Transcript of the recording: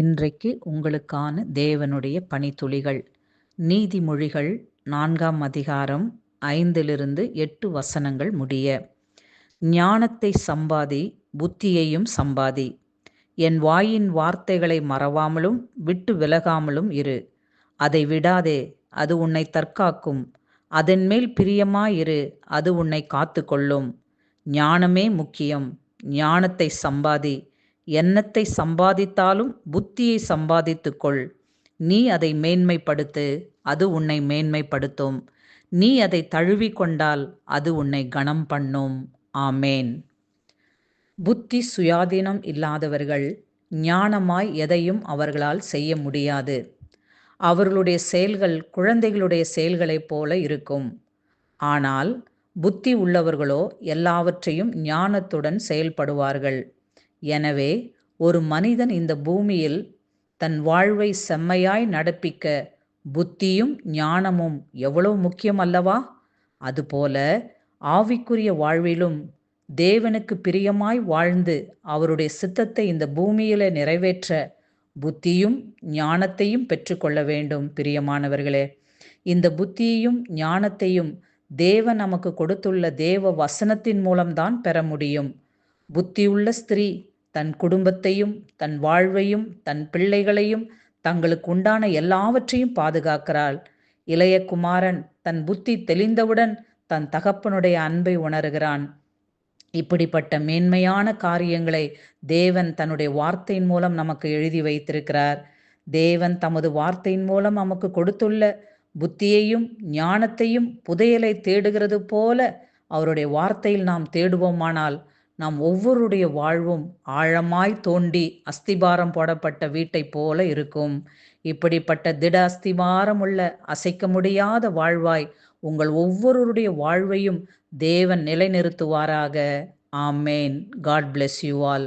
இன்றைக்கு உங்களுக்கான தேவனுடைய பணித்துளிகள். நீதிமொழிகள் 4ஆம் அதிகாரம் 5-8 வசனங்கள் முடிய. ஞானத்தை சம்பாதி, புத்தியையும் சம்பாதி. என் வாயின் வார்த்தைகளை மறவாமலும் விட்டு விலகாமலும் இரு. அதை விடாதே, அது உன்னை தற்காக்கும். அதன்மேல் பிரியமாயிரு, அது உன்னை காத்துக்கொள்ளும். ஞானமே முக்கியம். ஞானத்தை சம்பாதி. எண்ணத்தை சம்பாதித்தாலும் புத்தியை சம்பாதித்துக்கொள். நீ அதை மேன்மைப்படுத்து, அது உன்னை மேன்மைப்படுத்தும். நீ அதை தழுவிக்கொண்டால் அது உன்னை கனம் பண்ணும். ஆமேன். புத்தி சுயாதீனம் இல்லாதவர்கள் ஞானமாய் எதையும் அவர்களால் செய்ய முடியாது. அவர்களுடைய செயல்கள் குழந்தைகளுடைய செயல்களைப் போல இருக்கும். ஆனால் புத்தி உள்ளவர்களோ எல்லாவற்றையும் ஞானத்துடன் செயல்படுவார்கள். எனவே ஒரு மனிதன் இந்த பூமியில் தன் வாழ்வை செம்மையாய் நடப்பிக்க புத்தியும் ஞானமும் எவ்வளவு முக்கியம் அல்லவா? அதுபோல ஆவிக்குரிய வாழ்விலும் தேவனுக்கு பிரியமாய் வாழ்ந்து அவருடைய சித்தத்தை இந்த பூமியில நிறைவேற்ற புத்தியும் ஞானத்தையும் பெற்றுக்கொள்ள வேண்டும். பிரியமானவர்களே, இந்த புத்தியையும் ஞானத்தையும் தேவன் நமக்கு கொடுத்துள்ள தேவ வசனத்தின் மூலம்தான் பெற முடியும். புத்தியுள்ள ஸ்திரீ தன் குடும்பத்தையும் தன் வாழ்வையும் தன் பிள்ளைகளையும் தங்களுக்கு உண்டான எல்லாவற்றையும் பாதுகாக்கிறாள். இளைய குமாரன் தன் புத்தி தெளிந்தவுடன் தன் தகப்பனுடைய அன்பை உணர்கிறான். இப்படிப்பட்ட மேன்மையான காரியங்களை தேவன் தன்னுடைய வார்த்தையின் மூலம் நமக்கு எழுதி வைத்திருக்கிறார். தேவன் தமது வார்த்தையின் மூலம் நமக்கு கொடுத்துள்ள புத்தியையும் ஞானத்தையும் புதையலை தேடுகிறது போல அவருடைய வார்த்தையில் நாம் தேடுவோமானால் நாம் ஒவ்வொருடைய வாழ்வும் ஆழமாய் தோண்டி அஸ்திபாரம் போடப்பட்ட வீட்டை போல இருக்கும். இப்படிப்பட்ட திட அஸ்திபாரம் உள்ள அசைக்க முடியாத வாழ்வாய் உங்கள் ஒவ்வொருடைய வாழ்வையும் தேவன் நிலைநிறுத்துவாராக. ஆமேன். God bless you all.